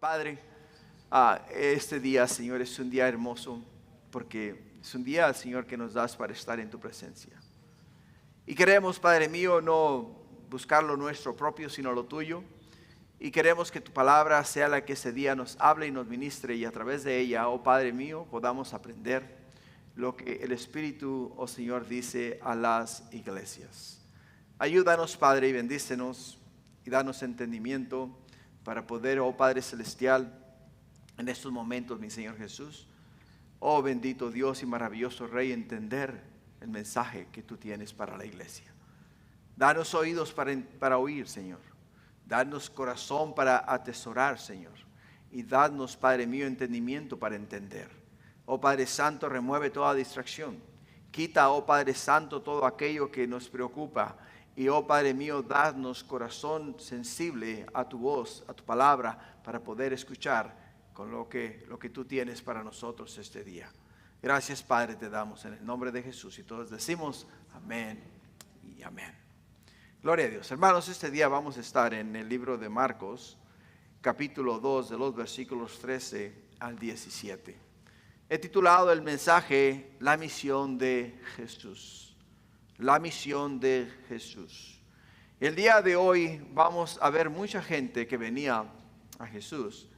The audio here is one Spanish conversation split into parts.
Padre, este día, Señor, es un día hermoso porque es un día, Señor, que nos das para estar en tu presencia. Y queremos, Padre mío, no buscar lo nuestro propio, sino lo tuyo. Y queremos que tu palabra sea la que ese día nos hable y nos ministre, y a través de ella, oh Padre mío, podamos aprender lo que el Espíritu, oh Señor, dice a las iglesias. Ayúdanos, Padre, y bendícenos y danos entendimiento para poder, oh Padre Celestial, en estos momentos, mi Señor Jesús, oh bendito Dios y maravilloso Rey, entender el mensaje que tú tienes para la iglesia. Danos oídos para oír, Señor. Danos corazón para atesorar, Señor. Y danos, Padre mío, entendimiento para entender. Oh Padre Santo, remueve toda distracción. Quita, oh Padre Santo, todo aquello que nos preocupa. Y, oh Padre mío, danos corazón sensible a tu voz, a tu palabra, para poder escuchar con lo que tú tienes para nosotros este día. Gracias, Padre, te damos en el nombre de Jesús. Y todos decimos amén y amén. Gloria a Dios. Hermanos, este día vamos a estar en el libro de Marcos, capítulo 2, de los versículos 13 al 17. He titulado el mensaje La misión de Jesús. La misión de Jesús. El día de hoy vamos a ver mucha gente que venía a Jesús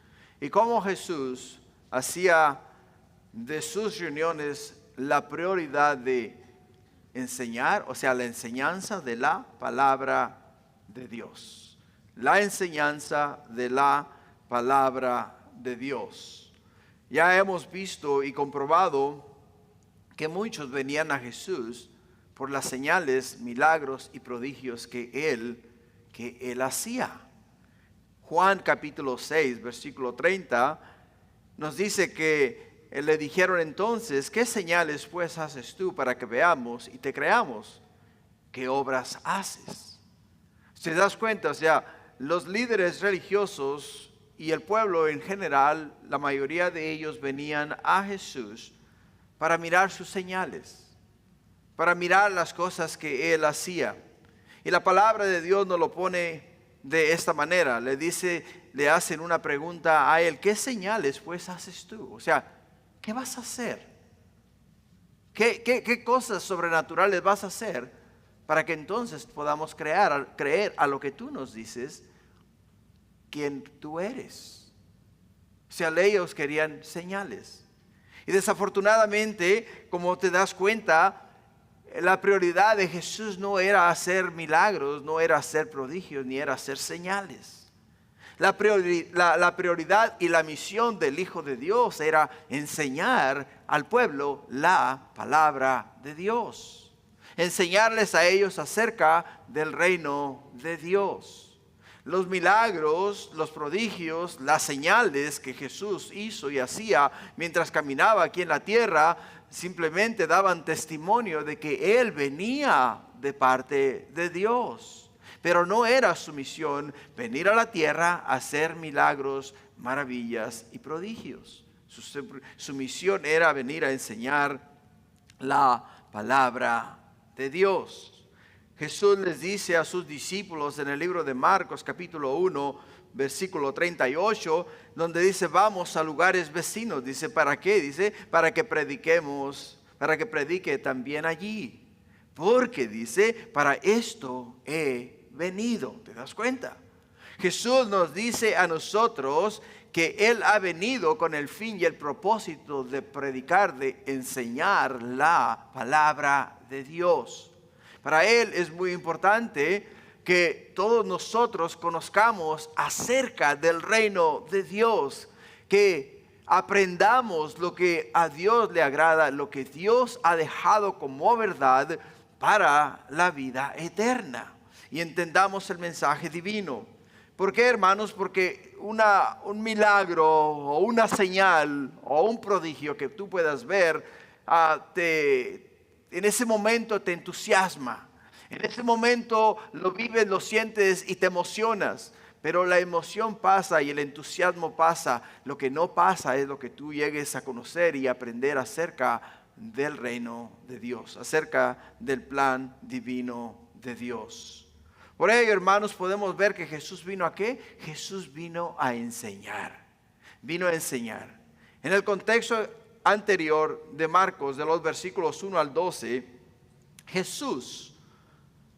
y cómo Jesús hacía de sus reuniones la prioridad de enseñar, o sea, la enseñanza de la palabra de Dios. La enseñanza de la palabra de Dios. Ya hemos visto y comprobado que muchos venían a Jesús por las señales, milagros y prodigios que él hacía. Juan capítulo 6, versículo 30, nos dice que le dijeron entonces, ¿qué señales pues haces tú para que veamos y te creamos? ¿Qué obras haces? ¿Se das cuenta? O sea, los líderes religiosos y el pueblo en general, la mayoría de ellos venían a Jesús para mirar sus señales, para mirar las cosas que él hacía. Y la palabra de Dios nos lo pone de esta manera. Le hacen una pregunta a él: ¿qué señales pues haces tú? O sea, ¿qué vas a hacer? ¿Qué cosas sobrenaturales vas a hacer para que entonces podamos creer a lo que tú nos dices, quién tú eres? O sea, ellos querían señales. Y desafortunadamente, como te das cuenta, la prioridad de Jesús no era hacer milagros, no era hacer prodigios, ni era hacer señales. La prioridad y la misión del Hijo de Dios era enseñar al pueblo la palabra de Dios. Enseñarles a ellos acerca del reino de Dios. Los milagros, los prodigios, las señales que Jesús hizo y hacía mientras caminaba aquí en la tierra, simplemente daban testimonio de que Él venía de parte de Dios. Pero no era su misión venir a la tierra a hacer milagros, maravillas y prodigios. Su misión era venir a enseñar la palabra de Dios. Jesús les dice a sus discípulos en el libro de Marcos capítulo 1, versículo 38, donde dice: vamos a lugares vecinos. Dice, ¿para qué? Dice, para que predique también allí. Porque dice, para esto he venido. ¿Te das cuenta? Jesús nos dice a nosotros que Él ha venido con el fin y el propósito de predicar, de enseñar la palabra de Dios. Para Él es muy importante que todos nosotros conozcamos acerca del reino de Dios, que aprendamos lo que a Dios le agrada, lo que Dios ha dejado como verdad para la vida eterna, y entendamos el mensaje divino. ¿Por qué, hermanos? Porque un milagro o una señal o un prodigio que tú puedas ver, en ese momento te entusiasma. En ese momento lo vives, lo sientes y te emocionas. Pero la emoción pasa y el entusiasmo pasa. Lo que no pasa es lo que tú llegues a conocer y aprender acerca del reino de Dios, acerca del plan divino de Dios. Por ello, hermanos, podemos ver que Jesús vino ¿a qué? Jesús vino a enseñar. vino a enseñar. En el contexto anterior de Marcos, de los versículos 1 al 12, Jesús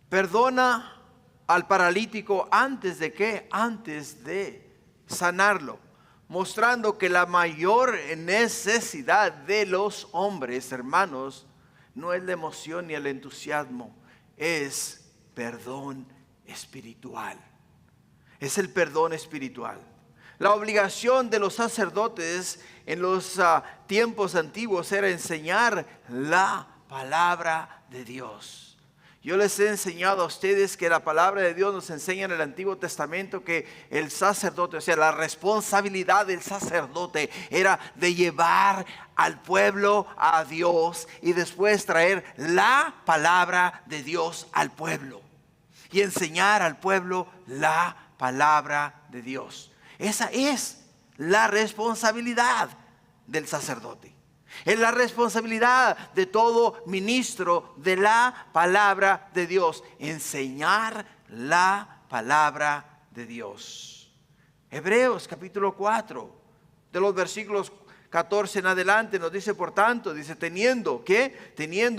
perdona al paralítico antes de qué, antes de sanarlo, mostrando que la mayor necesidad de los hombres, hermanos, no es la emoción ni el entusiasmo, es perdón espiritual. Es el perdón espiritual. La obligación de los sacerdotes en los tiempos antiguos era enseñar la palabra de Dios. Yo les he enseñado a ustedes que la palabra de Dios nos enseña en el Antiguo Testamento que el sacerdote, o sea, la responsabilidad del sacerdote era de llevar al pueblo a Dios y después traer la palabra de Dios al pueblo y enseñar al pueblo la palabra de Dios. Esa es la responsabilidad del sacerdote. Es la responsabilidad de todo ministro de la palabra de Dios, enseñar la palabra de Dios. Hebreos capítulo 4, de los versículos 14 en adelante, nos dice, por tanto, dice, teniendo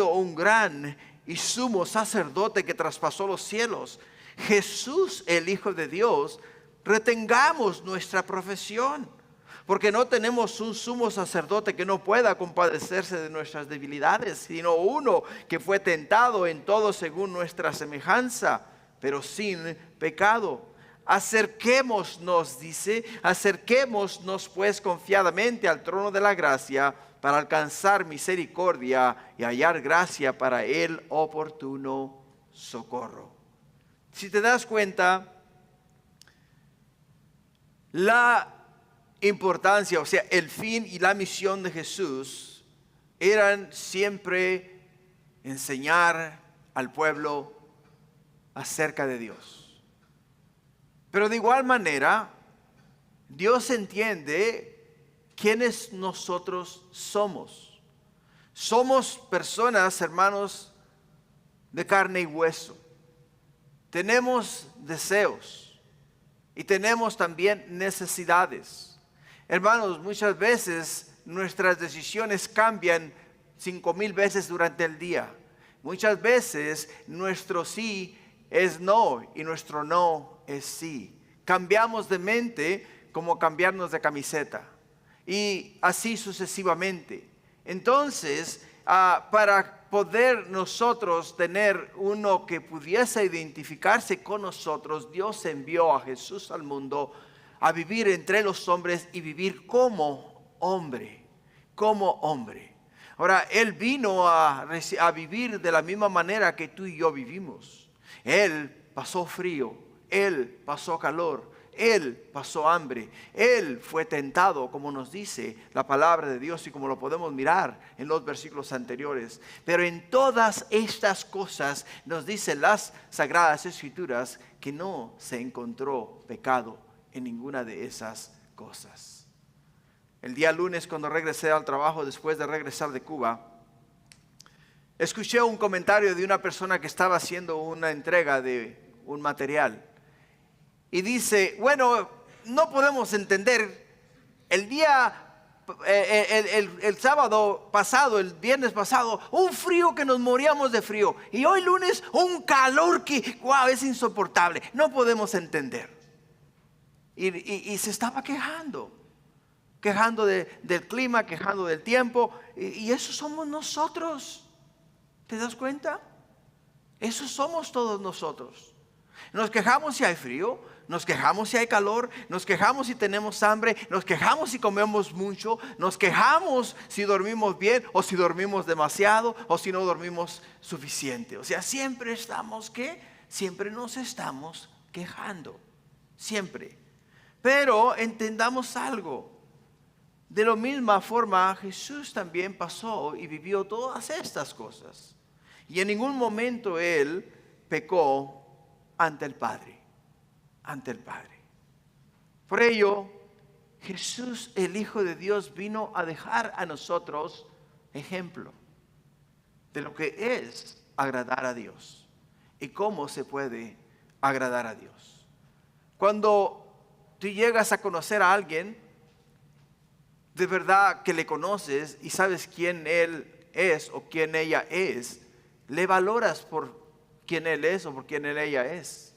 un gran y sumo sacerdote que traspasó los cielos, Jesús, el Hijo de Dios, retengamos nuestra profesión. Porque no tenemos un sumo sacerdote que no pueda compadecerse de nuestras debilidades, sino uno que fue tentado en todo según nuestra semejanza, pero sin pecado. Acerquémonos, dice, acerquémonos pues confiadamente al trono de la gracia para alcanzar misericordia y hallar gracia para el oportuno socorro. Si te das cuenta, la importancia, o sea, el fin y la misión de Jesús eran siempre enseñar al pueblo acerca de Dios. Pero de igual manera, Dios entiende quiénes nosotros somos. Somos personas, hermanos, de carne y hueso. Tenemos deseos y tenemos también necesidades. Hermanos, muchas veces nuestras decisiones cambian 5,000 veces durante el día. Muchas veces nuestro sí es no y nuestro no es sí. Cambiamos de mente como cambiarnos de camiseta y así sucesivamente. Entonces, para poder nosotros tener uno que pudiese identificarse con nosotros, Dios envió a Jesús al mundo a vivir entre los hombres y vivir como hombre, como hombre. Ahora, Él vino a vivir de la misma manera que tú y yo vivimos. Él pasó frío, Él pasó calor, Él pasó hambre, Él fue tentado, como nos dice la palabra de Dios y como lo podemos mirar en los versículos anteriores. Pero en todas estas cosas nos dicen las Sagradas Escrituras que no se encontró pecado en ninguna de esas cosas. El día lunes, cuando regresé al trabajo después de regresar de Cuba, escuché un comentario de una persona que estaba haciendo una entrega de un material y dice, bueno, no podemos entender el sábado pasado, el viernes pasado, un frío que nos moríamos de frío y hoy lunes un calor que es insoportable, no podemos entender. Y se estaba quejando del clima, quejando del tiempo. Y eso somos nosotros. ¿Te das cuenta? Eso somos todos nosotros. Nos quejamos si hay frío, nos quejamos si hay calor, nos quejamos si tenemos hambre, nos quejamos si comemos mucho, nos quejamos si dormimos bien o si dormimos demasiado o si no dormimos suficiente. O sea, siempre siempre nos estamos quejando. Siempre. Pero entendamos algo, de la misma forma Jesús también pasó y vivió todas estas cosas. Y en ningún momento Él pecó ante el Padre, Por ello, Jesús, el Hijo de Dios, vino a dejar a nosotros ejemplo de lo que es agradar a Dios y cómo se puede agradar a Dios. Cuando tú llegas a conocer a alguien de verdad que le conoces y sabes quién Él es o quién ella es, le valoras por quién Él es o por quién ella es.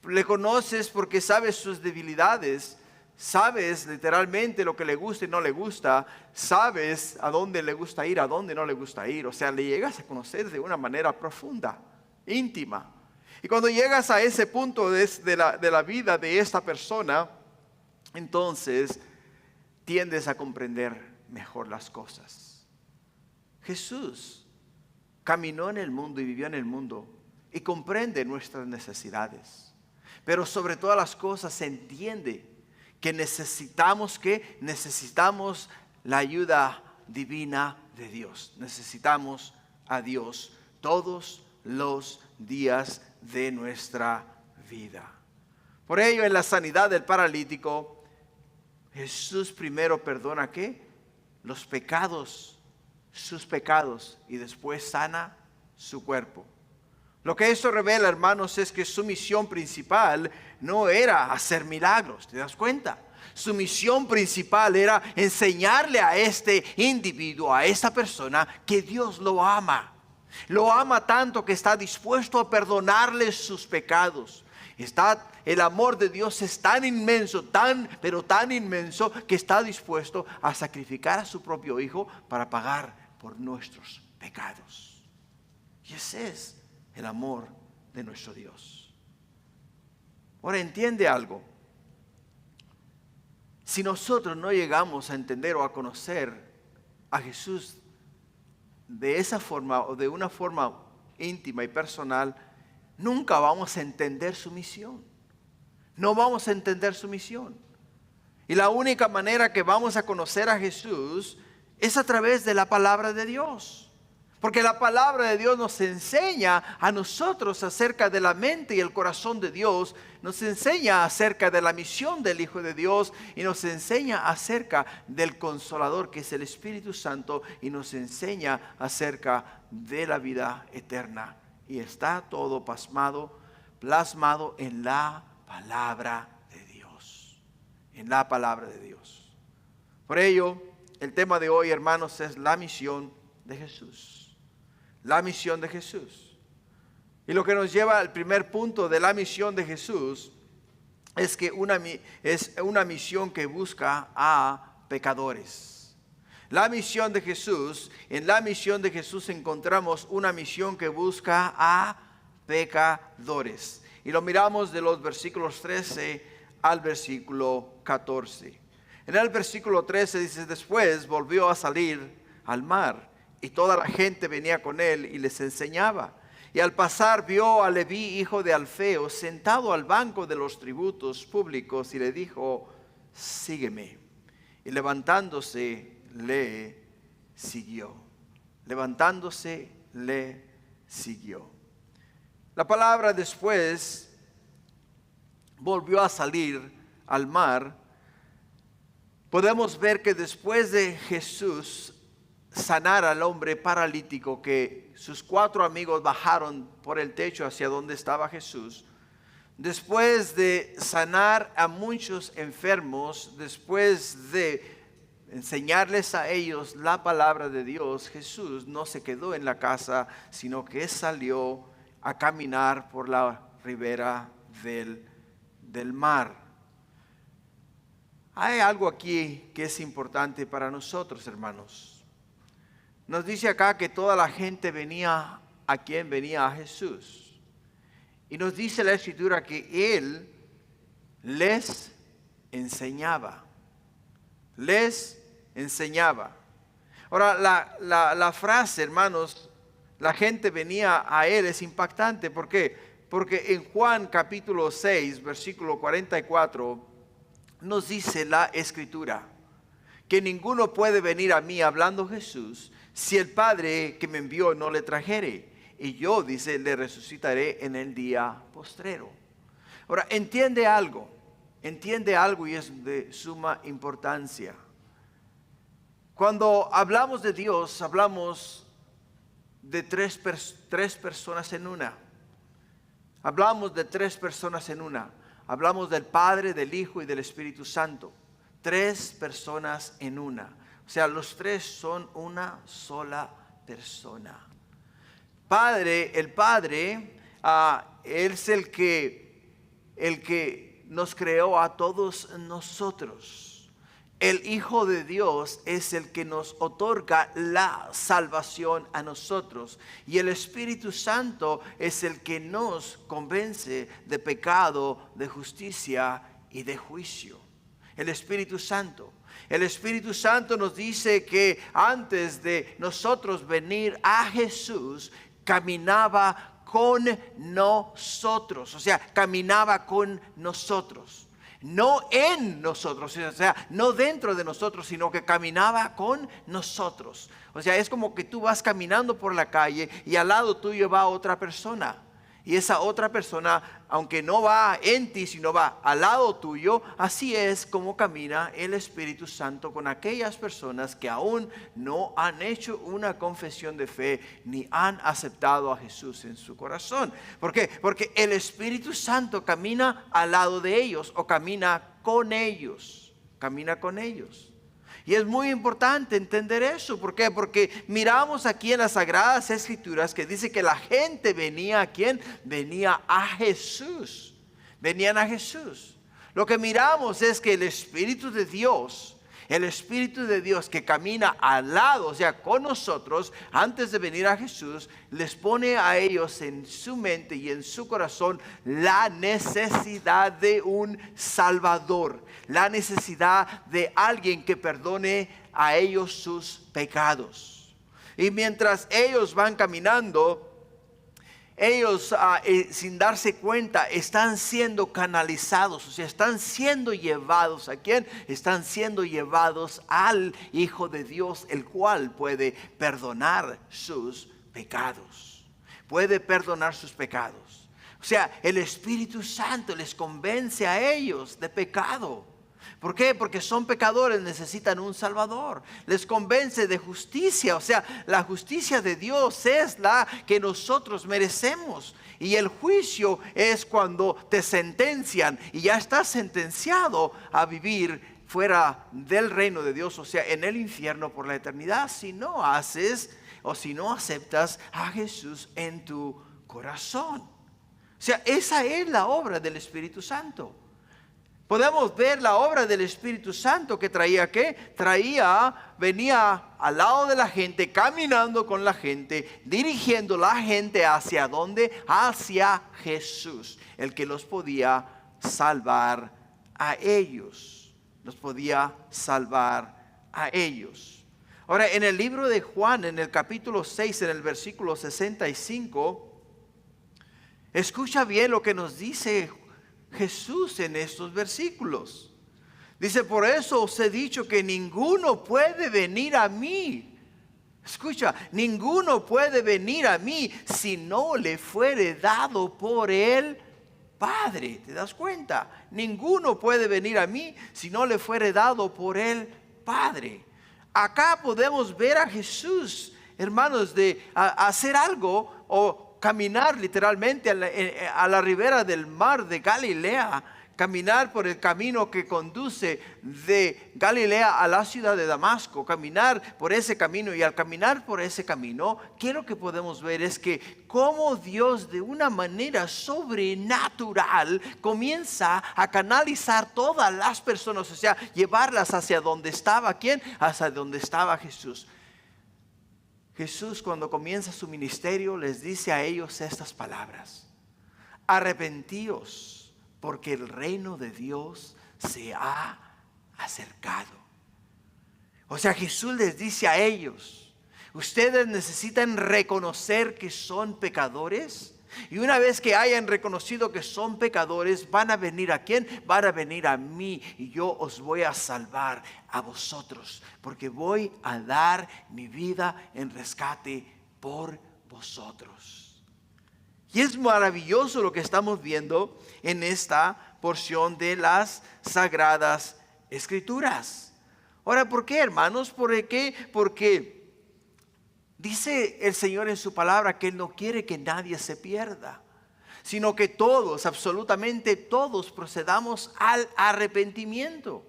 Le conoces porque sabes sus debilidades, sabes literalmente lo que le gusta y no le gusta, sabes a dónde le gusta ir, a dónde no le gusta ir. O sea, le llegas a conocer de una manera profunda, íntima. Y cuando llegas a ese punto de la vida de esta persona, entonces tiendes a comprender mejor las cosas. Jesús caminó en el mundo y vivió en el mundo y comprende nuestras necesidades. Pero sobre todas las cosas se entiende que necesitamos la ayuda divina de Dios. Necesitamos a Dios todos los días de nuestra vida. Por ello, en la sanidad del paralítico, Jesús primero perdona ¿qué? Los pecados, sus pecados, y después sana su cuerpo. Lo que esto revela, hermanos, es que su misión principal no era hacer milagros, ¿te das cuenta? Su misión principal era enseñarle a este individuo, a esta persona, que Dios lo ama. Lo ama tanto que está dispuesto a perdonarle sus pecados. El amor de Dios es tan inmenso, pero tan inmenso, que está dispuesto a sacrificar a su propio Hijo para pagar por nuestros pecados. Y ese es el amor de nuestro Dios. Ahora entiende algo. Si nosotros no llegamos a entender o a conocer a Jesús de esa forma o de una forma íntima y personal, nunca vamos a entender su misión. No vamos a entender su misión. Y la única manera que vamos a conocer a Jesús es a través de la palabra de Dios. Porque la palabra de Dios nos enseña a nosotros acerca de la mente y el corazón de Dios, nos enseña acerca de la misión del Hijo de Dios y nos enseña acerca del Consolador, que es el Espíritu Santo, y nos enseña acerca de la vida eterna. Y está todo plasmado en la palabra de Dios. En la palabra de Dios. Por ello, el tema de hoy, hermanos, es la misión de Jesús. La misión de Jesús. Y lo que nos lleva al primer punto de la misión de Jesús es que es una misión que busca a pecadores. La misión de Jesús, en la misión de Jesús encontramos una misión que busca a pecadores. Y lo miramos de los versículos 13 al versículo 14. En el versículo 13 dice: después volvió a salir al mar, y toda la gente venía con él y les enseñaba. Y al pasar vio a Leví, hijo de Alfeo, sentado al banco de los tributos públicos, y le dijo: sígueme. Y levantándose le siguió. Levantándose le siguió. La palabra después volvió a salir al mar. Podemos ver que después de Jesús sanar al hombre paralítico, que sus 4 amigos bajaron por el techo hacia donde estaba Jesús, después de sanar a muchos enfermos, después de enseñarles a ellos la palabra de Dios, Jesús no se quedó en la casa, sino que salió a caminar por la ribera del mar. Hay algo aquí que es importante para nosotros, hermanos. Nos dice acá que toda la gente venía a quien venía a Jesús. Y nos dice la Escritura que Él les enseñaba. Les enseñaba. Ahora, la frase, hermanos, la gente venía a Él, es impactante. ¿Por qué? Porque en Juan capítulo 6, versículo 44, nos dice la Escritura que ninguno puede venir a mí, hablando Jesús, si el Padre que me envió no le trajere. Y yo, dice, le resucitaré en el día postrero. Ahora, entiende algo y es de suma importancia. Cuando hablamos de Dios, hablamos de tres personas en una. Hablamos de 3 personas en una. Hablamos del Padre, del Hijo y del Espíritu Santo. 3 personas en una. O sea, los 3 son una sola persona. El Padre es el que nos creó a todos nosotros. El Hijo de Dios es el que nos otorga la salvación a nosotros. Y el Espíritu Santo es el que nos convence de pecado, de justicia y de juicio. El Espíritu Santo. El Espíritu Santo nos dice que antes de nosotros venir a Jesús, caminaba con nosotros. O sea, caminaba con nosotros. No en nosotros, o sea, no dentro de nosotros, sino que caminaba con nosotros. O sea, es como que tú vas caminando por la calle y al lado tuyo va otra persona. Y esa otra persona, aunque no va en ti, sino va al lado tuyo, así es como camina el Espíritu Santo con aquellas personas que aún no han hecho una confesión de fe ni han aceptado a Jesús en su corazón. ¿Por qué? Porque el Espíritu Santo camina al lado de ellos o camina con ellos. Camina con ellos. Y es muy importante entender eso. ¿Por qué? Porque miramos aquí en las Sagradas Escrituras que dice que la gente venía ¿a quién? Venía a Jesús. Venían a Jesús. Lo que miramos es que el Espíritu de Dios que camina al lado, o sea, con nosotros, antes de venir a Jesús, les pone a ellos en su mente y en su corazón la necesidad de un Salvador, la necesidad de alguien que perdone a ellos sus pecados. Y mientras ellos van caminando, ellos sin darse cuenta están siendo canalizados, o sea, están siendo llevados. ¿A quién? Están siendo llevados al Hijo de Dios, el cual puede perdonar sus pecados. Puede perdonar sus pecados. O sea, el Espíritu Santo les convence a ellos de pecado. ¿Por qué? Porque son pecadores, necesitan un Salvador. Les convence de justicia, o sea, la justicia de Dios es la que nosotros merecemos. Y el juicio es cuando te sentencian y ya estás sentenciado a vivir fuera del reino de Dios, o sea, en el infierno por la eternidad, si no haces o si no aceptas a Jesús en tu corazón. O sea, esa es la obra del Espíritu Santo. Podemos ver la obra del Espíritu Santo que traía, ¿qué? Venía al lado de la gente, caminando con la gente, dirigiendo la gente hacia ¿dónde? Hacia Jesús, el que los podía salvar a ellos. Los podía salvar a ellos. Ahora, en el libro de Juan, en el capítulo 6, en el versículo 65, escucha bien lo que nos dice Jesús en estos versículos. Dice: por eso os he dicho que ninguno puede venir a mí. Escucha, ninguno puede venir a mí si no le fuere dado por el Padre. ¿Te das cuenta? Ninguno puede venir a mí si no le fuere dado por el Padre. Acá podemos ver a Jesús, hermanos, de hacer algo o caminar literalmente a la ribera del mar de Galilea, caminar por el camino que conduce de Galilea a la ciudad de Damasco, caminar por ese camino. Y al caminar por ese camino, ¿qué es lo que podemos ver? Es que cómo Dios de una manera sobrenatural comienza a canalizar todas las personas, o sea, llevarlas hacia donde estaba ¿quién? Hacia donde estaba Jesús. Jesús, cuando comienza su ministerio, les dice a ellos estas palabras: arrepentíos, porque el reino de Dios se ha acercado. O sea, Jesús les dice a ellos: ustedes necesitan reconocer que son pecadores. Y una vez que hayan reconocido que son pecadores, van a venir ¿a quién? Van a venir a mí, y yo os voy a salvar a vosotros, porque voy a dar mi vida en rescate por vosotros. Y es maravilloso lo que estamos viendo en esta porción de las Sagradas Escrituras. Ahora, ¿por qué, hermanos? ¿Por qué? Porque dice el Señor en su palabra que Él no quiere que nadie se pierda, sino que todos, absolutamente todos, procedamos al arrepentimiento.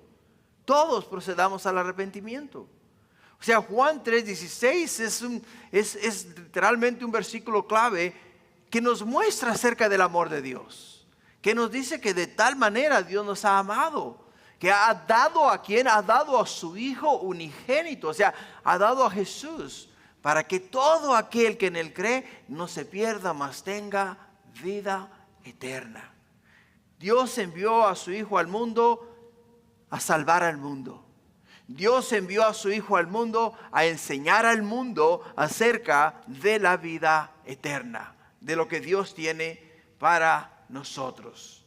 todos procedamos al arrepentimiento. O sea, Juan 3:16 es literalmente un versículo clave que nos muestra acerca del amor de Dios. Que nos dice que de tal manera Dios nos ha amado, que ha dado a quien ha dado a su Hijo unigénito, o sea, ha dado a Jesús, para que todo aquel que en él cree no se pierda, mas tenga vida eterna. Dios envió a su Hijo al mundo a salvar al mundo. Dios envió a su Hijo al mundo a enseñar al mundo acerca de la vida eterna, de lo que Dios tiene para nosotros.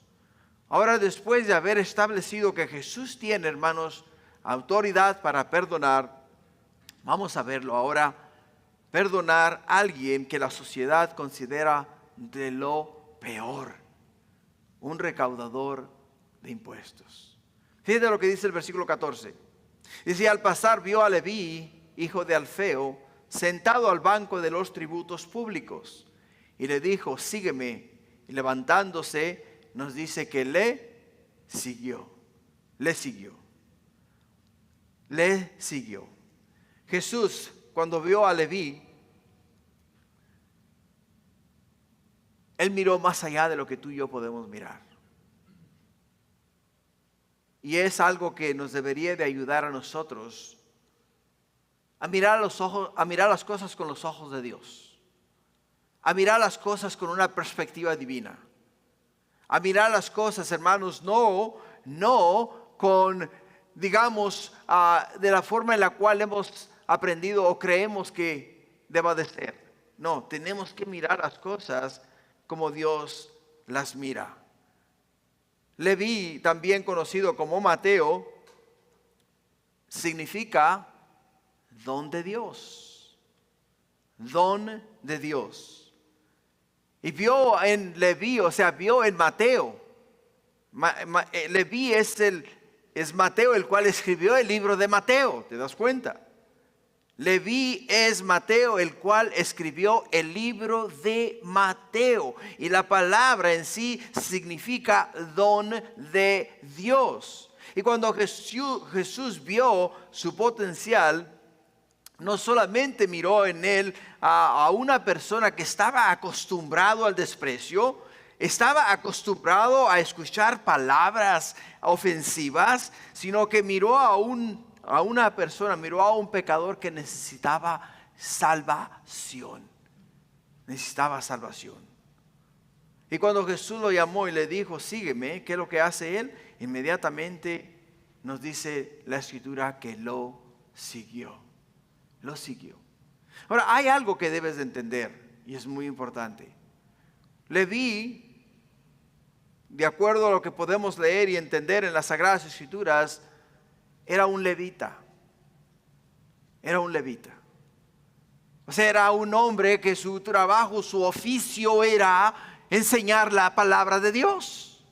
Ahora, después de haber establecido que Jesús tiene, hermanos, autoridad para perdonar, vamos a verlo ahora. Perdonar a alguien que la sociedad considera de lo peor, un recaudador de impuestos. Fíjate lo que dice el versículo 14. Dice: al pasar vio a Leví, hijo de Alfeo, sentado al banco de los tributos públicos, y le dijo: sígueme. Y levantándose, nos dice que le siguió. Jesús, cuando vio a Leví, Él miró más allá de lo que tú y yo podemos mirar. Y es algo que nos debería de ayudar a nosotros a mirar las cosas con los ojos de Dios, a mirar las cosas con una perspectiva divina, a mirar las cosas, hermanos, no con, digamos, de la forma en la cual hemos aprendido o creemos que deba de ser. No, tenemos que mirar las cosas como Dios las mira. Leví, también conocido como Mateo, significa don de Dios. Don de Dios. Y vio en Leví, o sea, vio en Mateo. Leví es Mateo, el cual escribió el libro de Mateo, ¿te das cuenta? Leví es Mateo, el cual escribió el libro de Mateo. Y la palabra en sí significa don de Dios. Y cuando Jesús vio su potencial, no solamente miró en él a una persona que estaba acostumbrado al desprecio, estaba acostumbrado a escuchar palabras ofensivas, sino que miró a una persona, miró a un pecador que necesitaba salvación. Y cuando Jesús lo llamó y le dijo: sígueme, ¿qué es lo que hace él? Inmediatamente nos dice la Escritura que lo siguió. Ahora, hay algo que debes de entender y es muy importante. Leví, de acuerdo a lo que podemos leer y entender en las Sagradas Escrituras, era un levita. O sea, era un hombre que su trabajo, su oficio era enseñar la palabra de Dios.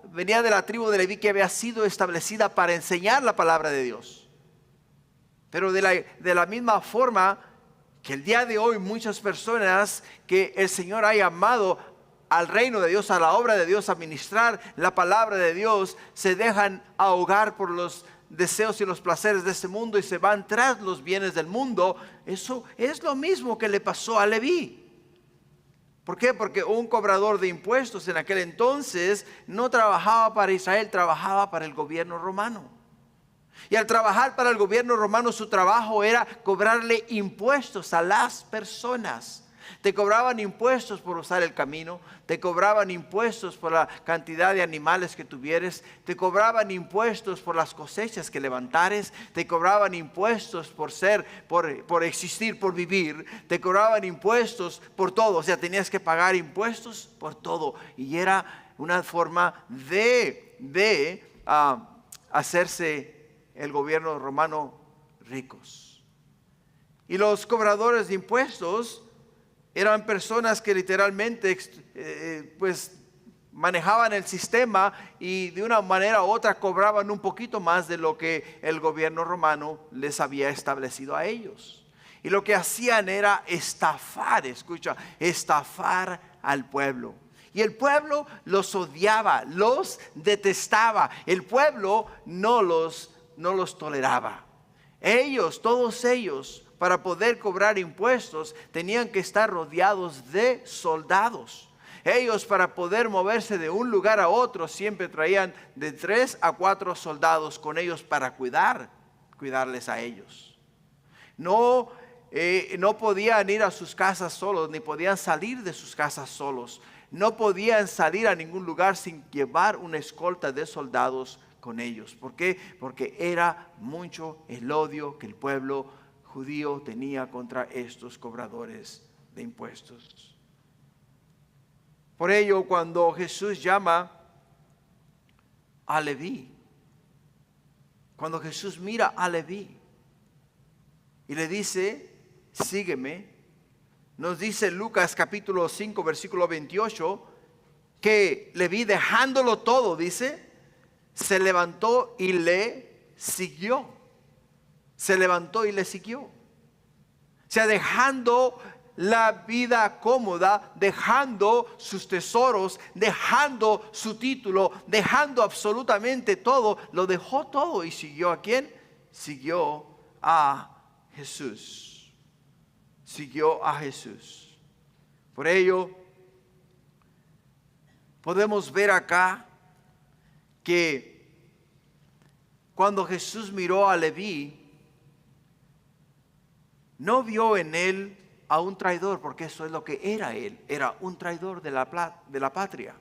Venía de la tribu de Leví, que había sido establecida para enseñar la palabra de Dios. Pero de la misma forma que el día de hoy muchas personas que el Señor ha llamado al reino de Dios, a la obra de Dios, a ministrar la palabra de Dios, se dejan ahogar por los deseos y los placeres de este mundo y se van tras los bienes del mundo. Eso es lo mismo que le pasó a Leví. ¿Por qué? Porque un cobrador de impuestos en aquel entonces no trabajaba para Israel, trabajaba para el gobierno romano. Y al trabajar para el gobierno romano, su trabajo era cobrarle impuestos a las personas. Te cobraban impuestos por usar el camino, te cobraban impuestos por la cantidad de animales que tuvieres, te cobraban impuestos por las cosechas que levantares, te cobraban impuestos por existir, por vivir, te cobraban impuestos por todo. O sea, tenías que pagar impuestos por todo. Y era una forma de hacerse el gobierno romano ricos. Y los cobradores de impuestos eran personas que literalmente manejaban el sistema y de una manera u otra cobraban un poquito más de lo que el gobierno romano les había establecido a ellos. Y lo que hacían era estafar al pueblo. Y el pueblo los odiaba, los detestaba. El pueblo no los toleraba. Todos ellos, para poder cobrar impuestos, tenían que estar rodeados de soldados. Ellos, para poder moverse de un lugar a otro, siempre traían de 3 a 4 soldados con ellos para cuidarles a ellos. No podían ir a sus casas solos, ni podían salir de sus casas solos. No podían salir a ningún lugar sin llevar una escolta de soldados con ellos. ¿Por qué? Porque era mucho el odio que el pueblo judío tenía contra estos cobradores de impuestos. Por ello, cuando Jesús llama a Leví, cuando Jesús mira a Leví y le dice, sígueme, nos dice Lucas capítulo 5 versículo 28, que Leví, dejándolo todo, dice, se levantó y le siguió. Se levantó y le siguió. O sea, dejando la vida cómoda, dejando sus tesoros, dejando su título, dejando absolutamente todo, lo dejó todo y siguió ¿a quién? Siguió a Jesús. Siguió a Jesús. Por ello, podemos ver acá que cuando Jesús miró a Leví, no vio en él a un traidor, porque eso es lo que era él, era un traidor de la patria.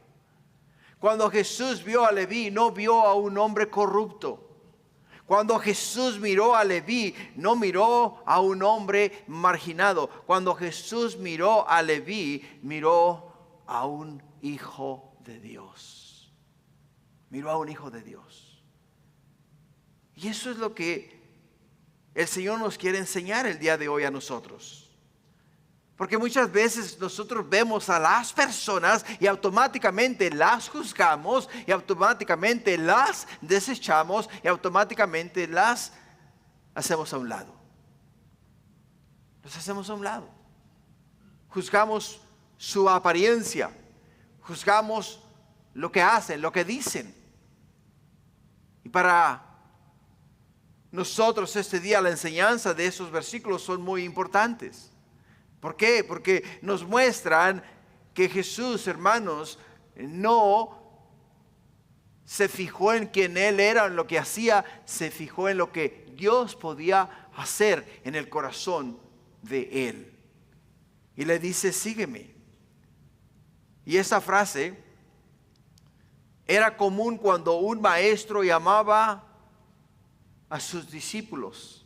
Cuando Jesús vio a Leví, no vio a un hombre corrupto. Cuando Jesús miró a Leví, no miró a un hombre marginado. Cuando Jesús miró a Leví, miró a un hijo de Dios. Miró a un hijo de Dios. Y eso es lo que el Señor nos quiere enseñar el día de hoy a nosotros. Porque muchas veces nosotros vemos a las personas y automáticamente las juzgamos y automáticamente las desechamos y automáticamente las hacemos a un lado. Las hacemos a un lado. Juzgamos su apariencia, juzgamos lo que hacen, lo que dicen. Y para nosotros este día la enseñanza de esos versículos son muy importantes. ¿Por qué? Porque nos muestran que Jesús, hermanos, no se fijó en quién Él era, en lo que hacía, se fijó en lo que Dios podía hacer en el corazón de Él. Y le dice, sígueme. Y esa frase era común cuando un maestro llamaba a sus discípulos.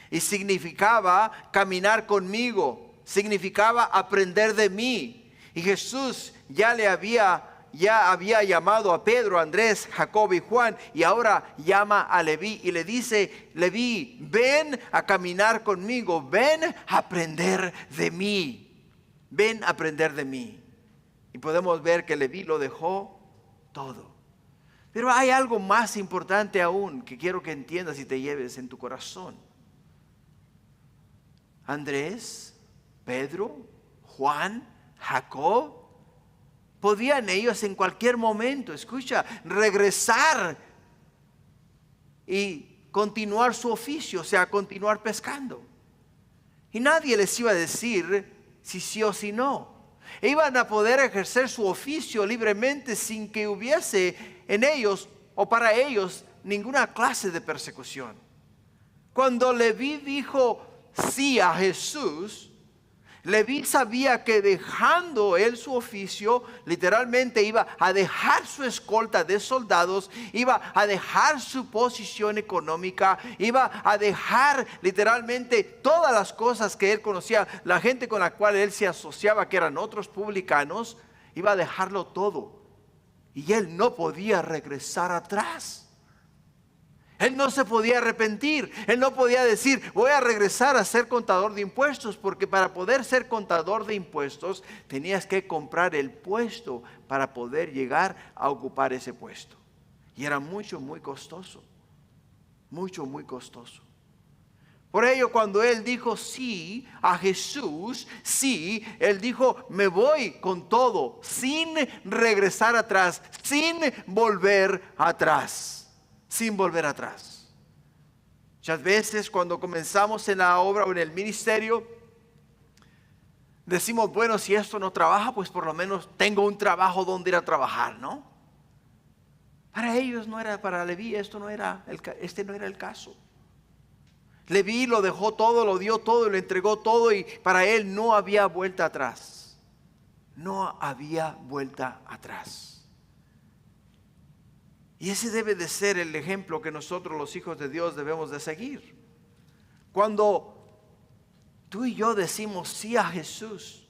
Y significaba caminar conmigo, significaba aprender de mí. Y Jesús ya había llamado a Pedro, Andrés, Jacob y Juan, y ahora llama a Leví y le dice, Leví, ven a caminar conmigo, ven a aprender de mí, ven a aprender de mí. Y podemos ver que Leví lo dejó todo. Pero hay algo más importante aún que quiero que entiendas y te lleves en tu corazón. Andrés, Pedro, Juan, Jacob, podían ellos en cualquier momento, escucha, regresar y continuar su oficio, o sea, continuar pescando. Y nadie les iba a decir si sí o si no. Iban a poder ejercer su oficio libremente sin que hubiese en ellos o para ellos ninguna clase de persecución. Cuando Leví dijo sí a Jesús, Leví sabía que dejando él su oficio, literalmente iba a dejar su escolta de soldados, iba a dejar su posición económica, iba a dejar literalmente todas las cosas que él conocía, la gente con la cual él se asociaba, que eran otros publicanos, iba a dejarlo todo. Y él no podía regresar atrás. Él no se podía arrepentir. Él no podía decir, voy a regresar a ser contador de impuestos, porque para poder ser contador de impuestos tenías que comprar el puesto para poder llegar a ocupar ese puesto. Y era muy costoso. Muy costoso. Por ello, cuando él dijo sí a Jesús, sí, él dijo, me voy con todo, sin regresar atrás, sin volver atrás, sin volver atrás. Muchas veces cuando comenzamos en la obra o en el ministerio, decimos, bueno, si esto no trabaja, pues por lo menos tengo un trabajo donde ir a trabajar, ¿no? Para ellos no era, para Leví este no era el caso. Leví lo dejó todo, lo dio todo y lo entregó todo, y para él no había vuelta atrás. No había vuelta atrás. Y ese debe de ser el ejemplo que nosotros los hijos de Dios debemos de seguir. Cuando tú y yo decimos sí a Jesús,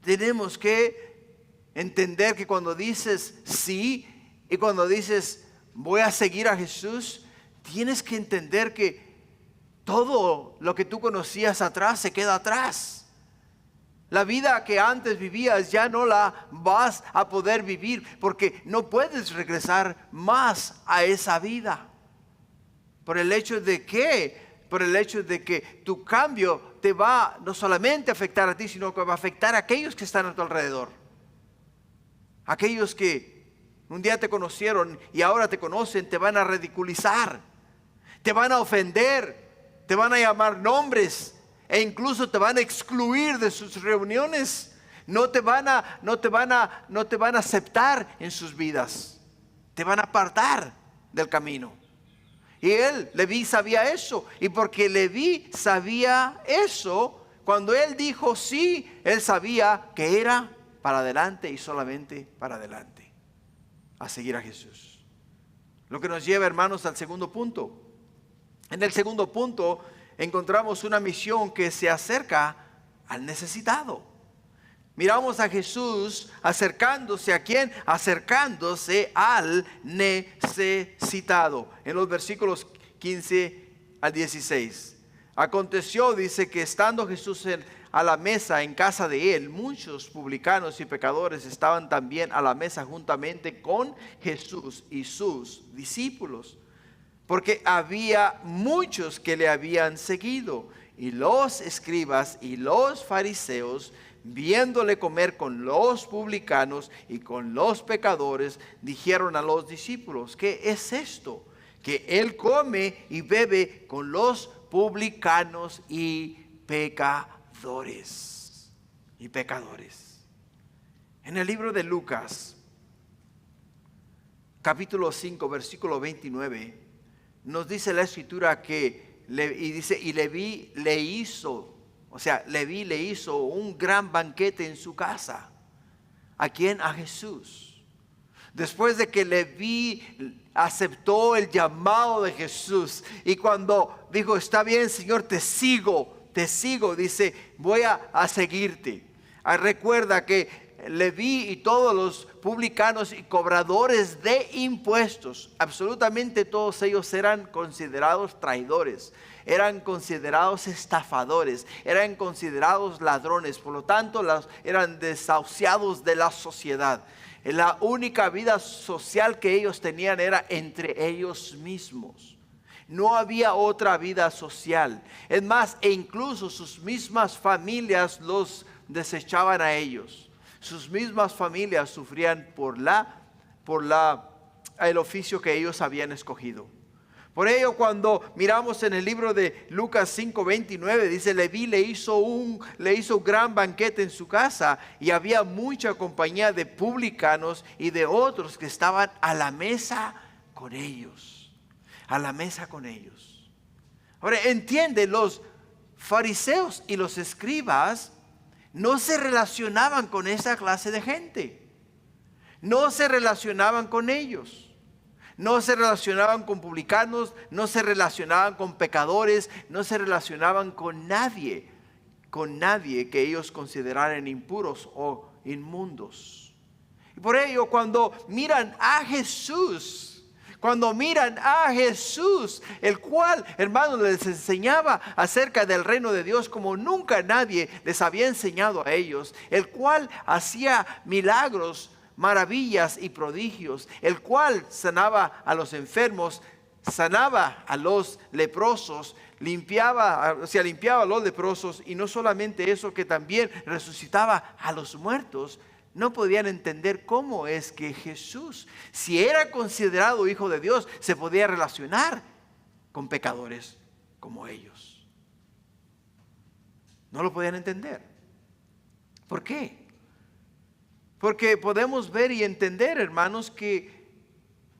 tenemos que entender que cuando dices sí y cuando dices voy a seguir a Jesús, tienes que entender que todo lo que tú conocías atrás se queda atrás. La vida que antes vivías ya no la vas a poder vivir, porque no puedes regresar más a esa vida. Por el hecho de que tu cambio te va no solamente a afectar a ti, sino que va a afectar a aquellos que están a tu alrededor. Aquellos que un día te conocieron y ahora te conocen, te van a ridiculizar. Te van a ofender, te van a llamar nombres e incluso te van a excluir de sus reuniones. No te van a aceptar en sus vidas. Te van a apartar del camino. Y Leví sabía eso. Y porque Leví sabía eso, cuando él dijo sí, él sabía que era para adelante y solamente para adelante. A seguir a Jesús. Lo que nos lleva, hermanos, al segundo punto. En el segundo punto encontramos una misión que se acerca al necesitado. Miramos a Jesús acercándose ¿a quién? Acercándose al necesitado. En los versículos 15 al 16. Aconteció, dice, que estando Jesús a la mesa en casa de él, muchos publicanos y pecadores estaban también a la mesa juntamente con Jesús y sus discípulos. Porque había muchos que le habían seguido, y los escribas y los fariseos, viéndole comer con los publicanos y con los pecadores, dijeron a los discípulos, ¿qué es esto? Que él come y bebe con los publicanos y pecadores. En el libro de Lucas, capítulo 5, versículo 29, nos dice la escritura que Leví le hizo un gran banquete en su casa. ¿A quién? A Jesús. Después de que Leví aceptó el llamado de Jesús, y cuando dijo, está bien, Señor, te sigo, dice, voy a seguirte. Recuerda que Leví y todos los publicanos y cobradores de impuestos, absolutamente todos ellos eran considerados traidores, eran considerados estafadores, eran considerados ladrones, por lo tanto eran desahuciados de la sociedad. La única vida social que ellos tenían era entre ellos mismos. No había otra vida social. Es más, e incluso sus mismas familias los desechaban a ellos. Sus mismas familias sufrían por el oficio que ellos habían escogido. Por ello, cuando miramos en el libro de Lucas 5:29, dice, Leví le hizo un gran banquete en su casa, y había mucha compañía de publicanos y de otros que estaban a la mesa con ellos. A la mesa con ellos. Ahora, entiende, los fariseos y los escribas no se relacionaban con esa clase de gente. No se relacionaban con ellos. No se relacionaban con publicanos, no se relacionaban con pecadores, no se relacionaban con nadie que ellos consideraran impuros o inmundos. Y por ello, cuando miran a Jesús, el cual, hermanos, les enseñaba acerca del reino de Dios como nunca nadie les había enseñado a ellos, el cual hacía milagros, maravillas y prodigios, el cual sanaba a los enfermos, sanaba a los leprosos, limpiaba a los leprosos, y no solamente eso, que también resucitaba a los muertos, no podían entender cómo es que Jesús, si era considerado hijo de Dios, se podía relacionar con pecadores como ellos. No lo podían entender. ¿Por qué? Porque podemos ver y entender, hermanos, que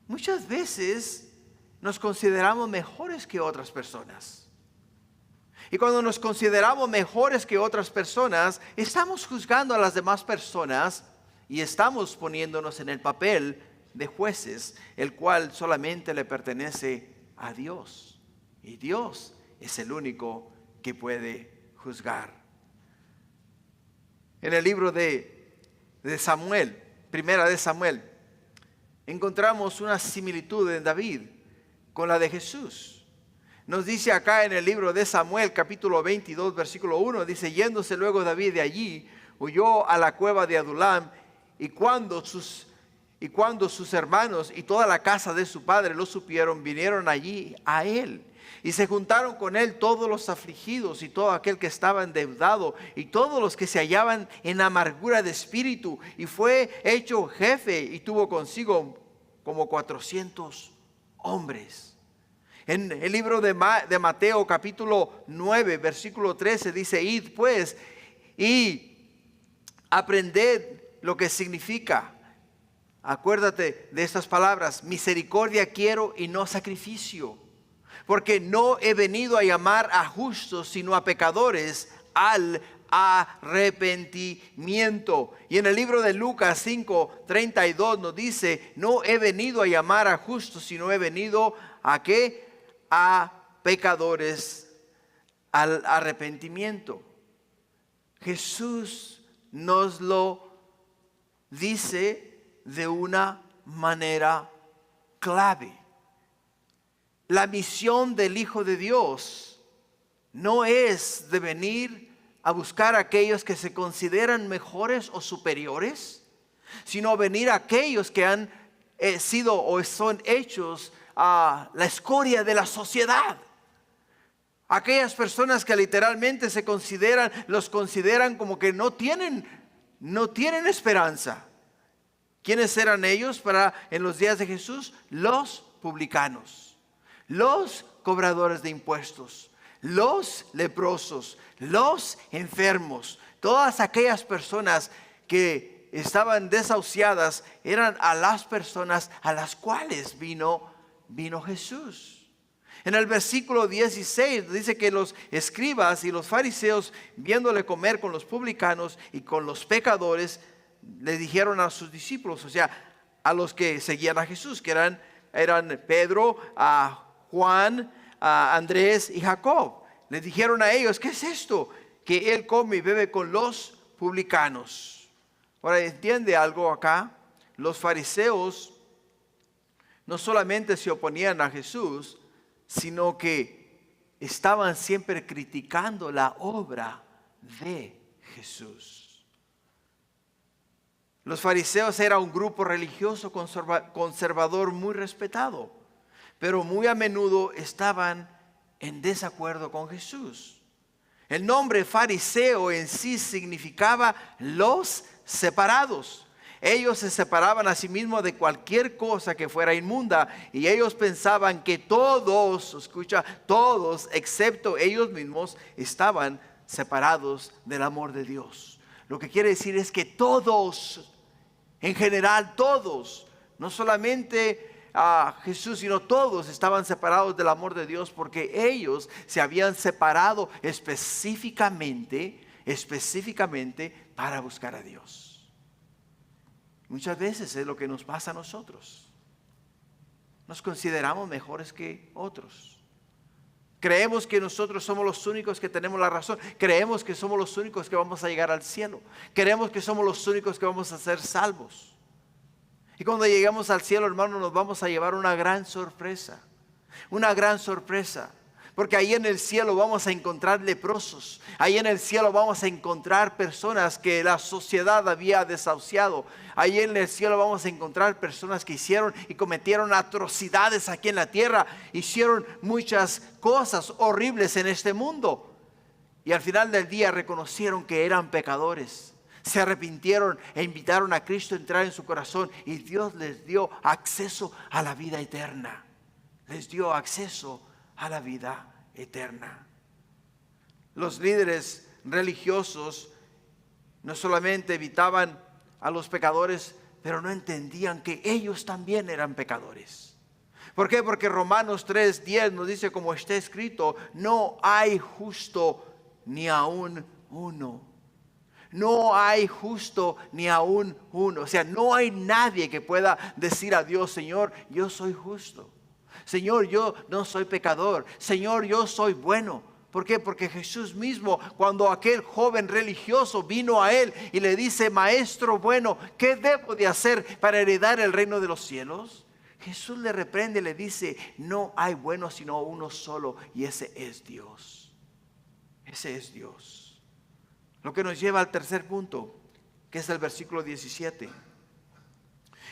muchas veces nos consideramos mejores que otras personas. Y cuando nos consideramos mejores que otras personas, estamos juzgando a las demás personas y estamos poniéndonos en el papel de jueces, el cual solamente le pertenece a Dios. Y Dios es el único que puede juzgar. En el libro de Samuel, primera de Samuel, encontramos una similitud en David con la de Jesús. Nos dice acá en el libro de Samuel, capítulo 22, versículo 1, dice: yéndose luego David de allí, huyó a la cueva de Adulam, y cuando sus hermanos y toda la casa de su padre lo supieron, vinieron allí a él. Y se juntaron con él todos los afligidos y todo aquel que estaba endeudado y todos los que se hallaban en amargura de espíritu. Y fue hecho jefe y tuvo consigo como 400 hombres. En el libro de Mateo capítulo 9 versículo 13 dice: id pues y aprended lo que significa. Acuérdate de estas palabras: misericordia quiero y no sacrificio, porque no he venido a llamar a justos sino a pecadores al arrepentimiento. Y en el libro de Lucas 5:32 nos dice: no he venido a llamar a justos sino he venido a ¿qué? A pecadores al arrepentimiento. Jesús nos lo dice de una manera clave. La misión del Hijo de Dios no es de venir a buscar a aquellos que se consideran mejores o superiores, sino venir a aquellos que han sido o son hechos a la escoria de la sociedad. Aquellas personas que literalmente los consideran como que no tienen esperanza. ¿Quiénes eran ellos en los días de Jesús? Los publicanos, los cobradores de impuestos, los leprosos, los enfermos. Todas aquellas personas que estaban desahuciadas eran a las personas a las cuales vino Jesús. En el versículo 16 dice que los escribas y los fariseos, viéndole comer con los publicanos y con los pecadores, le dijeron a sus discípulos, o sea, a los que seguían a Jesús, que eran Pedro, a Juan, a Andrés y Jacob. Les dijeron a ellos: ¿qué es esto? Que él come y bebe con los publicanos. Ahora, ¿entiende algo acá? Los fariseos no solamente se oponían a Jesús, sino que estaban siempre criticando la obra de Jesús. Los fariseos eran un grupo religioso conservador muy respetado, pero muy a menudo estaban en desacuerdo con Jesús. El nombre fariseo en sí significaba los separados. Ellos se separaban a sí mismos de cualquier cosa que fuera inmunda, y ellos pensaban que todos, excepto ellos mismos, estaban separados del amor de Dios. Lo que quiere decir es que todos, en general todos, no solamente a Jesús, sino todos estaban separados del amor de Dios, porque ellos se habían separado específicamente para buscar a Dios. Muchas veces es lo que nos pasa a nosotros. Nos consideramos mejores que otros. Creemos que nosotros somos los únicos que tenemos la razón. Creemos que somos los únicos que vamos a llegar al cielo. Creemos que somos los únicos que vamos a ser salvos. Y cuando lleguemos al cielo, hermano, nos vamos a llevar una gran sorpresa. Una gran sorpresa. Porque ahí en el cielo vamos a encontrar leprosos. Ahí en el cielo vamos a encontrar personas que la sociedad había desahuciado. Ahí en el cielo vamos a encontrar personas que hicieron y cometieron atrocidades aquí en la tierra. Hicieron muchas cosas horribles en este mundo. Y al final del día reconocieron que eran pecadores. Se arrepintieron e invitaron a Cristo a entrar en su corazón. Y Dios les dio acceso a la vida eterna. Les dio acceso a la vida eterna. Los líderes religiosos no solamente evitaban a los pecadores, pero no entendían que ellos también eran pecadores. ¿Por qué? Porque Romanos 3:10 nos dice, como está escrito, no hay justo ni aún uno. No hay justo ni aún uno. O sea, no hay nadie que pueda decir a Dios, Señor, yo soy justo. Señor, yo no soy pecador. Señor, yo soy bueno. ¿Por qué? Porque Jesús mismo, cuando aquel joven religioso vino a él y le dice, Maestro bueno, ¿qué debo de hacer para heredar el reino de los cielos? Jesús le reprende y le dice, no hay bueno sino uno solo, y ese es Dios. Ese es Dios. Lo que nos lleva al tercer punto, que es el versículo 17.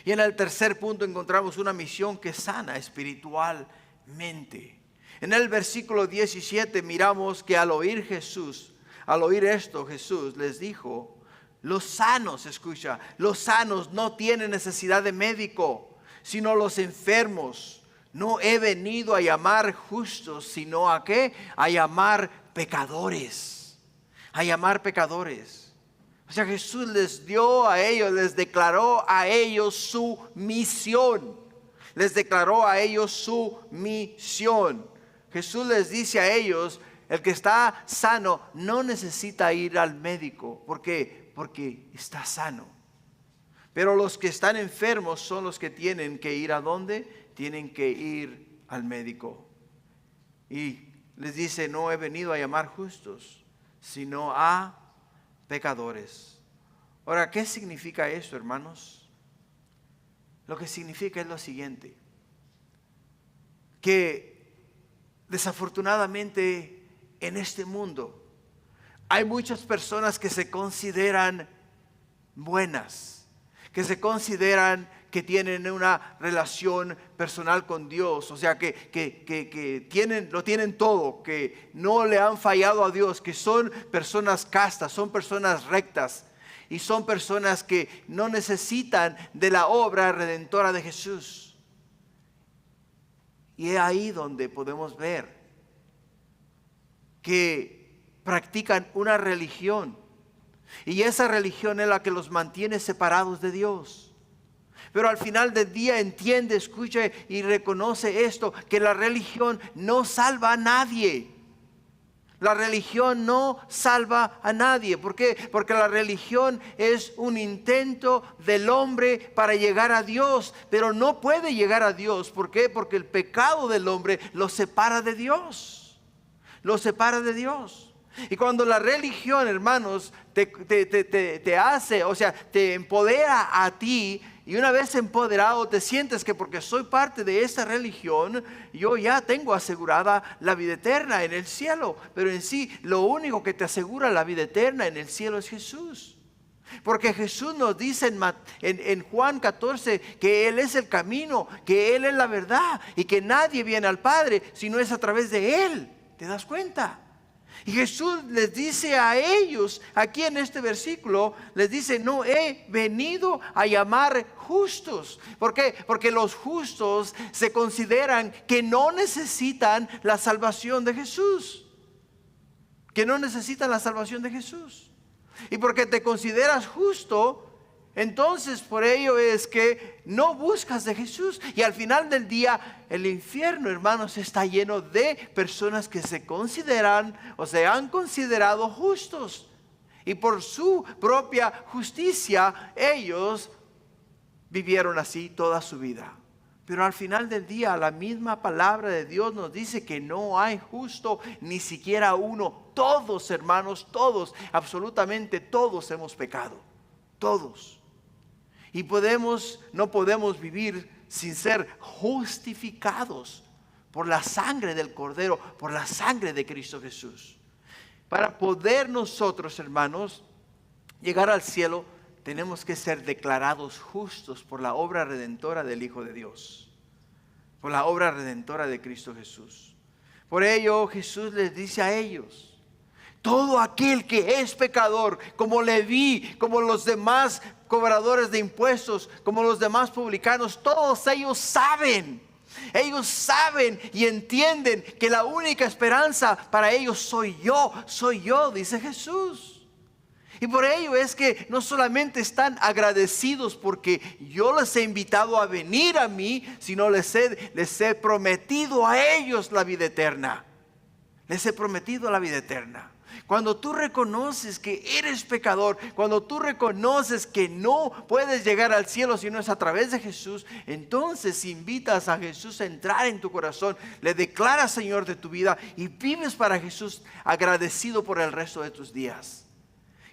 Y en el tercer punto encontramos una misión que sana espiritualmente. En el versículo 17 miramos que al oír esto Jesús les dijo, los sanos, escucha, los sanos no tienen necesidad de médico, sino los enfermos. No he venido a llamar justos, sino ¿a qué? A llamar pecadores. A llamar pecadores. O sea, Jesús les dio a ellos, les declaró a ellos su misión. Les declaró a ellos su misión. Jesús les dice a ellos, el que está sano no necesita ir al médico. ¿Por qué? Porque está sano. Pero los que están enfermos son los que tienen que ir ¿a dónde? Tienen que ir al médico. Y les dice, no he venido a llamar justos, sino a pecadores. Ahora, ¿qué significa esto, hermanos? Lo que significa es lo siguiente, que desafortunadamente en este mundo hay muchas personas que se consideran buenas, que se consideran que tienen una relación personal con Dios, o sea que lo tienen todo, que no le han fallado a Dios, que son personas castas, son personas rectas y son personas que no necesitan de la obra redentora de Jesús. Y es ahí donde podemos ver que practican una religión, y esa religión es la que los mantiene separados de Dios. Pero al final del día entiende, escucha y reconoce esto, que la religión no salva a nadie. La religión no salva a nadie. ¿Por qué? Porque la religión es un intento del hombre para llegar a Dios, pero no puede llegar a Dios. ¿Por qué? Porque el pecado del hombre lo separa de Dios. Lo separa de Dios. Y cuando la religión, hermanos, te hace, o sea, te empodera a ti, y una vez empoderado te sientes que porque soy parte de esta religión, yo ya tengo asegurada la vida eterna en el cielo. Pero en sí, lo único que te asegura la vida eterna en el cielo es Jesús. Porque Jesús nos dice en Juan 14 que Él es el camino, que Él es la verdad y que nadie viene al Padre si no es a través de Él. ¿Te das cuenta? Y Jesús les dice a ellos, aquí en este versículo, les dice, no he venido a llamar justos. ¿Por qué? Porque los justos se consideran que no necesitan la salvación de Jesús. Que no necesitan la salvación de Jesús. Y porque te consideras justo, entonces por ello es que no buscas de Jesús. Y al final del día el infierno, hermanos, está lleno de personas que se consideran o se han considerado justos. Y por su propia justicia ellos vivieron así toda su vida. Pero al final del día la misma palabra de Dios nos dice que no hay justo ni siquiera uno. Todos, hermanos, todos, absolutamente todos hemos pecado. Todos. Y no podemos vivir sin ser justificados por la sangre del Cordero, por la sangre de Cristo Jesús. Para poder nosotros, hermanos, llegar al cielo, tenemos que ser declarados justos por la obra redentora del Hijo de Dios, por la obra redentora de Cristo Jesús. Por ello Jesús les dice a ellos: todo aquel que es pecador, como Leví, como los demás cobradores de impuestos, como los demás publicanos, todos ellos saben y entienden que la única esperanza para ellos soy yo, dice Jesús. Y por ello es que no solamente están agradecidos porque yo les he invitado a venir a mí, sino les he prometido a ellos la vida eterna. Les he prometido la vida eterna. Cuando tú reconoces que eres pecador, cuando tú reconoces que no puedes llegar al cielo si no es a través de Jesús, entonces invitas a Jesús a entrar en tu corazón, le declaras Señor de tu vida y vives para Jesús agradecido por el resto de tus días.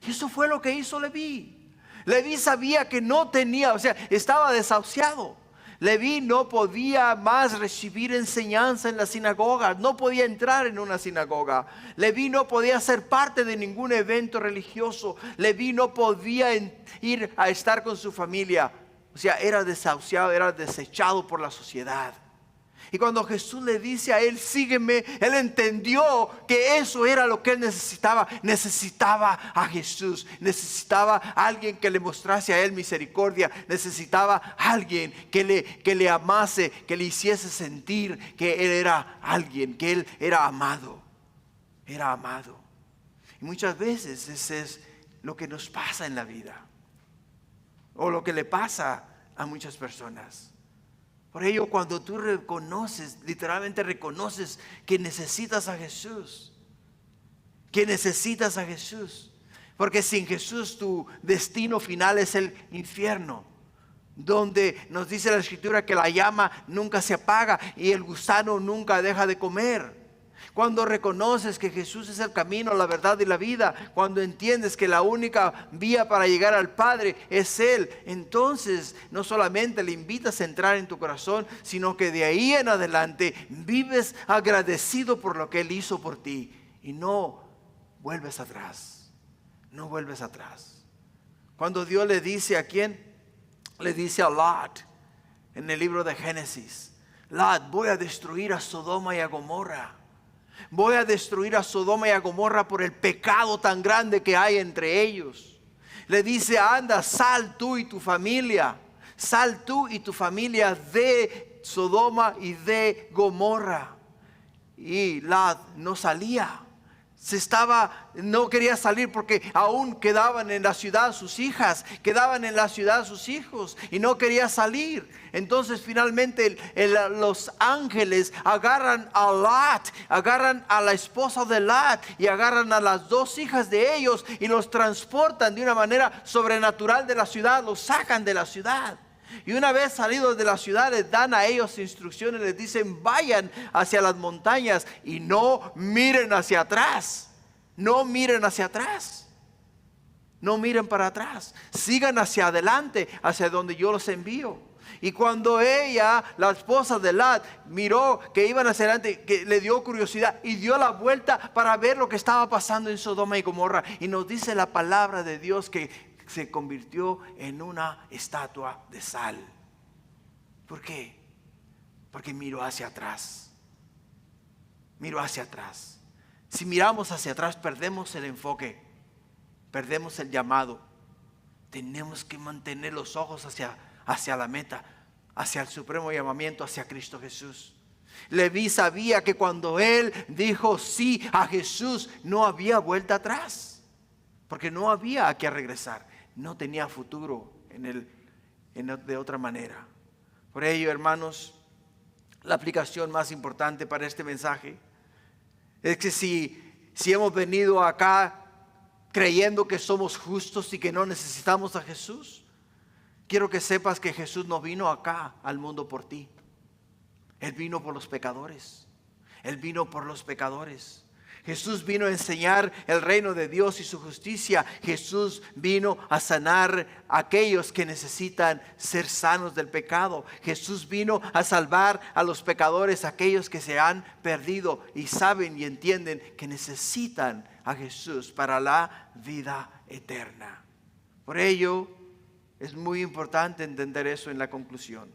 Y eso fue lo que hizo Leví. Leví sabía que no tenía, estaba desahuciado. Leví no podía más recibir enseñanza en la sinagoga, no podía entrar en una sinagoga. Leví no podía ser parte de ningún evento religioso. Leví no podía ir a estar con su familia. Era desahuciado, era desechado por la sociedad. Y cuando Jesús le dice a él: sígueme, él entendió que eso era lo que él necesitaba. Necesitaba a Jesús, necesitaba a alguien que le mostrase a él misericordia, necesitaba a alguien que le amase, que le hiciese sentir que él era alguien, que él era amado. Era amado. Y muchas veces ese es lo que nos pasa en la vida, o lo que le pasa a muchas personas. Por ello, cuando tú reconoces, literalmente reconoces que necesitas a Jesús, porque sin Jesús tu destino final es el infierno, donde nos dice la Escritura que la llama nunca se apaga y el gusano nunca deja de comer. Cuando reconoces que Jesús es el camino, la verdad y la vida, cuando entiendes que la única vía para llegar al Padre es Él, entonces no solamente le invitas a entrar en tu corazón, sino que de ahí en adelante vives agradecido por lo que Él hizo por ti y no vuelves atrás. No vuelves atrás. Cuando Dios le dice, ¿a quién? Le dice a Lot en el libro de Génesis: Lot, voy a destruir a Sodoma y a Gomorra. Voy a destruir a Sodoma y a Gomorra por el pecado tan grande que hay entre ellos. Le dice: anda, sal tú y tu familia. Sal tú y tu familia de Sodoma y de Gomorra. Y Lot no salía. No quería salir porque aún quedaban en la ciudad sus hijas, quedaban en la ciudad sus hijos y no quería salir. Entonces finalmente los ángeles agarran a Lot, agarran a la esposa de Lot y agarran a las dos hijas de ellos y los transportan de una manera sobrenatural de la ciudad, los sacan de la ciudad. Y una vez salidos de la ciudad les dan a ellos instrucciones, les dicen: vayan hacia las montañas y no miren hacia atrás. No miren hacia atrás. No miren para atrás. Sigan hacia adelante, hacia donde yo los envío. Y cuando ella, la esposa de Lot, miró que iban hacia adelante, que le dio curiosidad y dio la vuelta para ver lo que estaba pasando en Sodoma y Gomorra. Y nos dice la palabra de Dios que se convirtió en una estatua de sal. ¿Por qué? Porque miró hacia atrás. Miró hacia atrás. Si miramos hacia atrás, perdemos el enfoque, perdemos el llamado. Tenemos que mantener los ojos hacia la meta, hacia el supremo llamamiento, hacia Cristo Jesús. Leví sabía que cuando él dijo sí a Jesús, no había vuelta atrás, porque no había a qué regresar. No tenía futuro de otra manera. Por ello, hermanos, la aplicación más importante para este mensaje es que si hemos venido acá creyendo que somos justos y que no necesitamos a Jesús, quiero que sepas que Jesús no vino acá al mundo por ti. Él vino por los pecadores. Él vino por los pecadores. Jesús vino a enseñar el reino de Dios y su justicia. Jesús vino a sanar a aquellos que necesitan ser sanos del pecado. Jesús vino a salvar a los pecadores, aquellos que se han perdido y saben y entienden que necesitan a Jesús para la vida eterna. Por ello, es muy importante entender eso en la conclusión.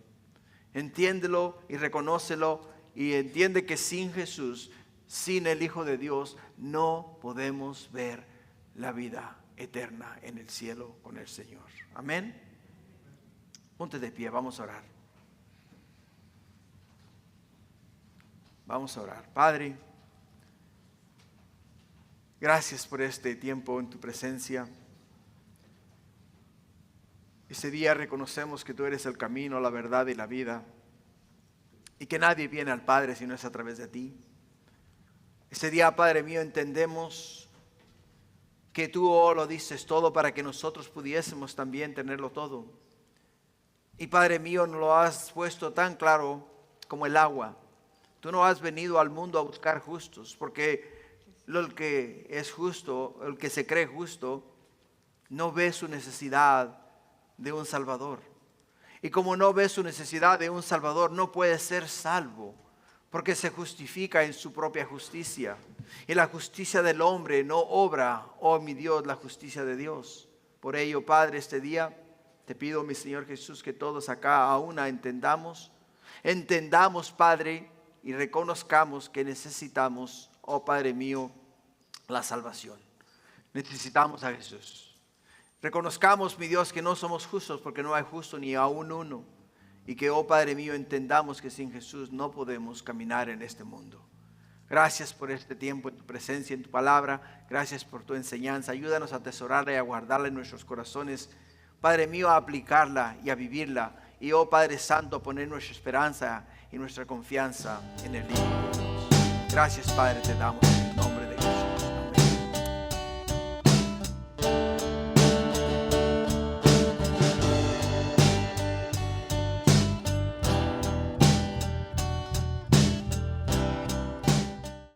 Entiéndelo y reconócelo y entiende que sin Jesús, sin el Hijo de Dios, no podemos ver la vida eterna en el cielo con el Señor. Amén. Ponte de pie, vamos a orar. Vamos a orar. Padre, gracias por este tiempo en tu presencia. Ese día reconocemos que tú eres el camino, la verdad y la vida, y que nadie viene al Padre si no es a través de ti. Ese día, Padre mío, entendemos que tú lo dices todo para que nosotros pudiésemos también tenerlo todo. Y Padre mío, nos lo has puesto tan claro como el agua. Tú no has venido al mundo a buscar justos, porque el que es justo, el que se cree justo, no ve su necesidad de un Salvador. Y como no ve su necesidad de un Salvador, no puede ser salvo, porque se justifica en su propia justicia. Y la justicia del hombre no obra, oh mi Dios, la justicia de Dios. Por ello, Padre, este día te pido, mi Señor Jesús, que todos acá a una entendamos, Padre, y reconozcamos que necesitamos, oh Padre mío, la salvación. Necesitamos a Jesús. Reconozcamos, mi Dios, que no somos justos porque no hay justo ni aún uno. Y que, oh Padre mío, entendamos que sin Jesús no podemos caminar en este mundo. Gracias por este tiempo en tu presencia, en tu palabra. Gracias por tu enseñanza. Ayúdanos a atesorarla y a guardarla en nuestros corazones. Padre mío, a aplicarla y a vivirla. Y, oh Padre Santo, a poner nuestra esperanza y nuestra confianza en el Hijo de Dios. Gracias, Padre, te damos.